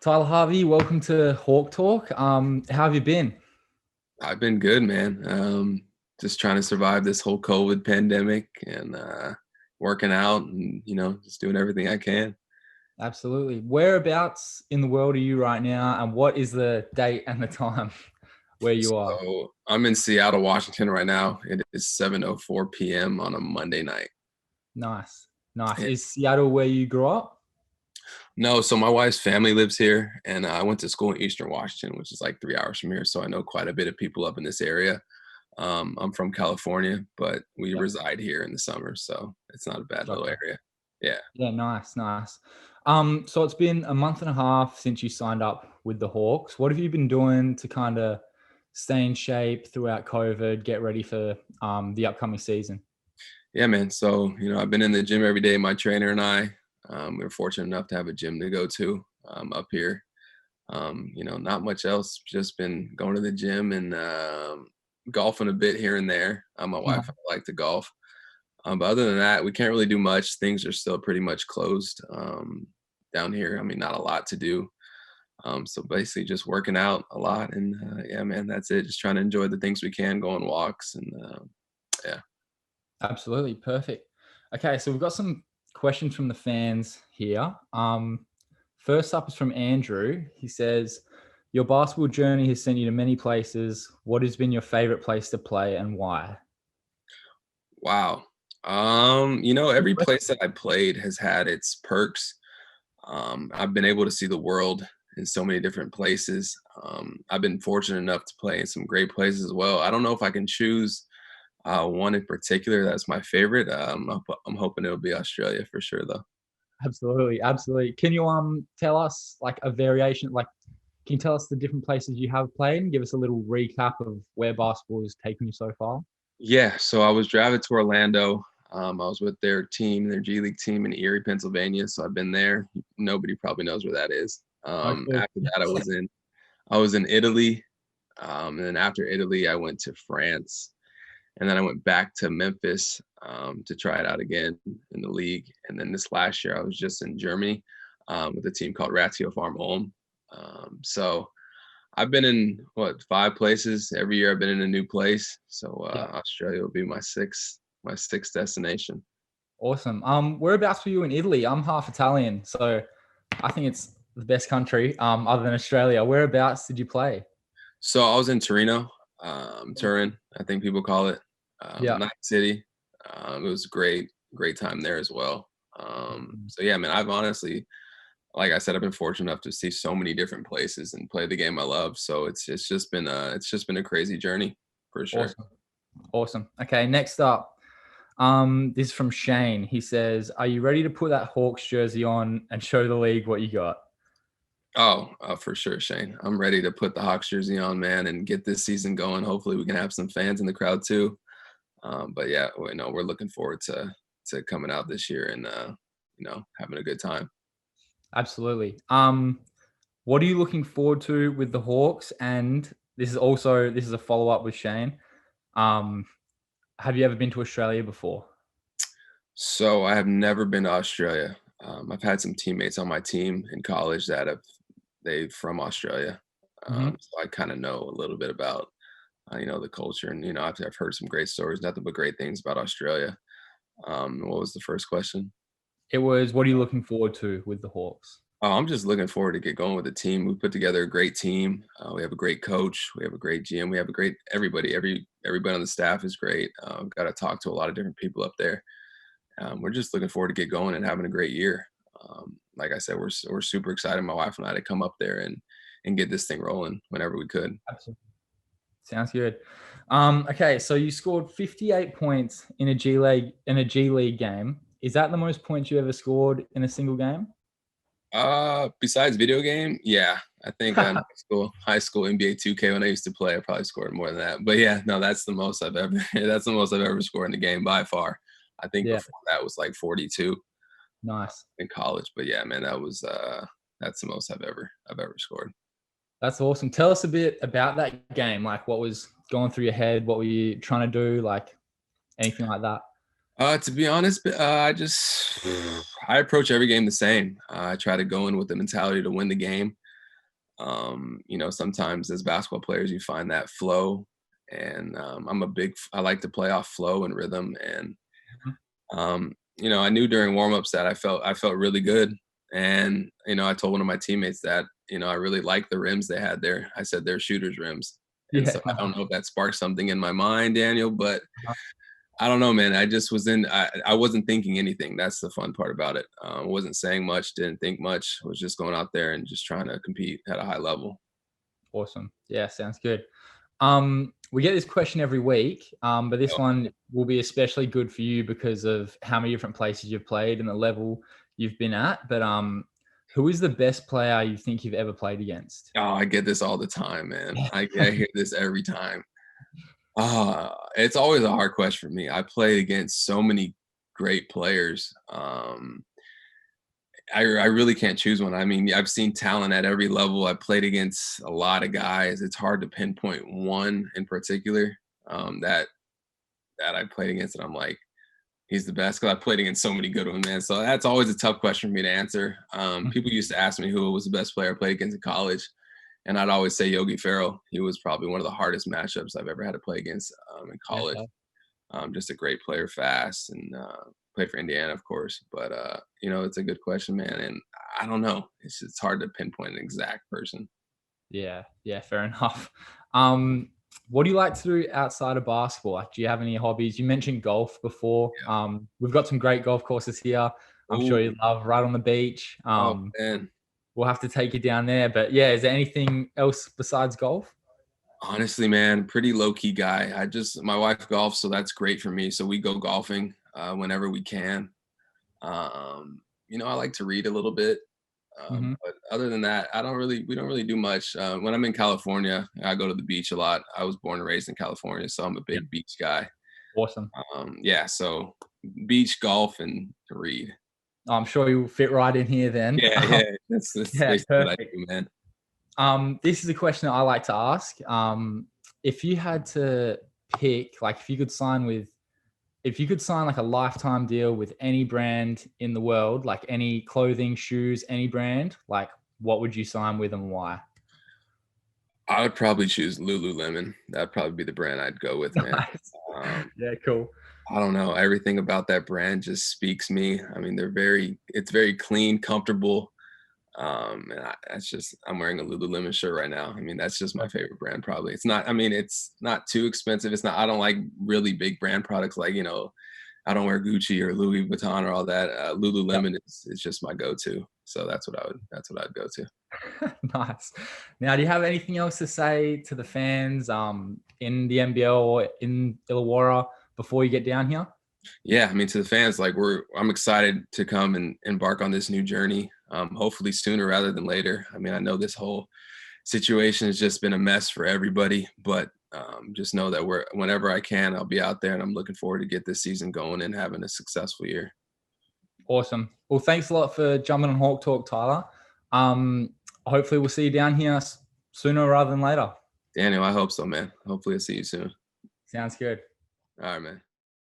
Tyler Harvey, welcome to Hawk Talk. How have you been? I've been good, man. Just trying to survive this whole COVID pandemic and working out and just doing everything I can. Absolutely. Whereabouts in the world are you right now, and what is the date and the time where you are? So I'm in Seattle, Washington right now. It is 7:04 p.m. on a Monday night. Nice, nice. Yeah. Is Seattle where you grew up? No, so my wife's family lives here, and I went to school in Eastern Washington, which is like 3 hours from here. So I know quite a bit of people up in this area. I'm from California, but we Yep. reside here in the summer, so it's not a bad little Gotcha. area. Yeah. Yeah, nice, nice. So it's been a month and a half since you signed up with the Hawks. What have you been doing to kind of stay in shape throughout COVID, get ready for the upcoming season? Yeah, man. So, I've been in the gym every day. My trainer and I, we are fortunate enough to have a gym to go to up here. Not much else. Just been going to the gym and golfing a bit here and there. My wife and I like to golf. But other than that, we can't really do much. Things are still pretty much closed down here. I mean, not a lot to do. So basically just working out a lot. And yeah, man, that's it. Just trying to enjoy the things we can, go on walks. And yeah. Absolutely. Perfect. Okay, so we've got some questions from the fans here. First up is from Andrew. He says, your basketball journey has sent you to many places. What has been your favorite place to play and why? Wow. Good Every question. place that I played has had its perks. I've been able to see the world in so many different places. I've been fortunate enough to play in some great places as well. I don't know if I can choose one in particular that's my favorite. I'm hoping it'll be Australia for sure, though. Absolutely. Absolutely. Can you tell us like a variation, like can you tell us the different places you have played and give us a little recap of where basketball has taken you so far? Yeah, so I was drafted to Orlando. I was with their team, their G League team in Erie, Pennsylvania. So I've been there. Nobody probably knows where that is. No clue. After that, I was in Italy. And then after Italy, I went to France. And then I went back to Memphis to try it out again in the league. And then this last year, I was just in Germany with a team called Ratio Farm Home. So I've been in 5 places. Every year I've been in a new place. So Yeah. Australia will be my sixth destination. Awesome. Whereabouts were you in Italy? I'm half Italian, so I think it's the best country, other than Australia. Whereabouts did you play? So I was in Torino, Turin, I think people call it, Yeah. nice city. It was a great time there as well. So yeah, man, I've honestly, like I said, I've been fortunate enough to see so many different places and play the game I love. So it's just been a crazy journey for sure. Awesome. Awesome. Okay, next up. This is from Shane. He says, are you ready to put that Hawks jersey on and show the league what you got? Oh, for sure, Shane. I'm ready to put the Hawks jersey on, man, and get this season going. Hopefully, we can have some fans in the crowd too. But yeah, we're looking forward to coming out this year and having a good time. Absolutely. What are you looking forward to with the Hawks? And this is a follow-up with Shane. Um, have you ever been to Australia before? So I have never been to Australia. I've had some teammates on my team in college that they from Australia, Hmm. so I kind of know a little bit about the culture, and I've heard some great stories, nothing but great things about Australia. What was the first question? It was, what are you looking forward to with the Hawks? Oh, I'm just looking forward to get going with the team. We put together a great team. We have a great coach. We have a great GM. We have a great everybody. Everybody on the staff is great. Got to talk to a lot of different people up there. We're just looking forward to get going and having a great year. Like I said, we're super excited, my wife and I, to come up there and get this thing rolling whenever we could. Absolutely. Sounds good. Okay, so you scored 58 points in a G League game. Is that the most points you ever scored in a single game? Besides video game, yeah, I think on high school NBA 2K when I used to play, I probably scored more than that. But yeah, no, that's the most I've ever that's the most I've ever scored in a game by far. I think Yeah, before that was like 42 nice. in college. But yeah, man, that's the most I've ever scored. That's awesome. Tell us a bit about that game. Like, what was going through your head? What were you trying to do? Like, anything like that? To be honest, I approach every game the same. I try to go in with the mentality to win the game. You know, sometimes as basketball players, you find that flow, and I like to play off flow and rhythm. And Mhm. you know, I knew during warmups that I felt really good, and you know, I told one of my teammates that you know I really liked the rims they had there. I said they're shooters rims, and Yeah. so I don't know if that sparked something in my mind, Daniel, but Uh-huh. I don't know, man. I just was in. I wasn't thinking anything. That's the fun part about it. Wasn't saying much. Didn't think much. Was just going out there and just trying to compete at a high level. Awesome. Yeah, sounds good. We get this question every week, but this one will be especially good for you because of how many different places you've played and the level you've been at. But who is the best player you think you've ever played against? Oh, I get this all the time, man. I hear this every time. It's always a hard question for me. I played against so many great players. I really can't choose one. I mean, I've seen talent at every level. I played against a lot of guys. It's hard to pinpoint one in particular that I played against, and I'm like, he's the best because I played against so many good ones, man. So that's always a tough question for me to answer. People used to ask me who was the best player I played against in college, and I'd always say Yogi Ferrell. He was probably one of the hardest matchups I've ever had to play against in college. Yeah. Just a great player, fast, and played for Indiana, of course. But you know, it's a good question, man. And I don't know. It's hard to pinpoint an exact person. Yeah, fair enough. What do you like to do outside of basketball? Like, do you have any hobbies? You mentioned golf before. We've got some great golf courses here. I'm Ooh, sure you love right on the beach. oh man. We'll have to take you down there. But yeah, is there anything else besides golf? Honestly, man, pretty low key guy. My wife golfs, so that's great for me. So we go golfing whenever we can. You know, I like to read a little bit. Hmm. But other than that, we don't really do much. When I'm in California, I go to the beach a lot. I was born and raised in California, so I'm a Yeah, big beach guy. awesome. Yeah, so beach, golf, and read. I'm sure you'll fit right in here then. Yeah, yeah, that's Yeah, basically what I perfect. do, man. This is a question that I like to ask. If you had to pick, like, if you could sign like a lifetime deal with any brand in the world, like any clothing, shoes, any brand, like what would you sign with and why? I would probably choose Lululemon. That'd probably be the brand I'd go with, man. Nice. Um, Yeah, cool. I don't know. Everything about that brand just speaks me. I mean, it's very clean, comfortable. That's just, I'm wearing a Lululemon shirt right now. I mean, that's just my favorite brand, probably. I mean, it's not too expensive. I don't like really big brand products like, you know, I don't wear Gucci or Louis Vuitton or all that. Yep. Lululemon is just my go-to. So that's what I'd go to. Nice. Now, do you have anything else to say to the fans in the NBL or in Illawarra before you get down here? Yeah, I mean, to the fans, like I'm excited to come and embark on this new journey. Hopefully sooner rather than later. I mean, I know this whole situation has just been a mess for everybody, but just know that whenever I can, I'll be out there, and I'm looking forward to get this season going and having a successful year. Awesome. Well, thanks a lot for jumping on Hawk Talk, Tyler. Hopefully we'll see you down here sooner rather than later. Daniel, I hope so, man. Hopefully I'll see you soon. Sounds good. All right, man.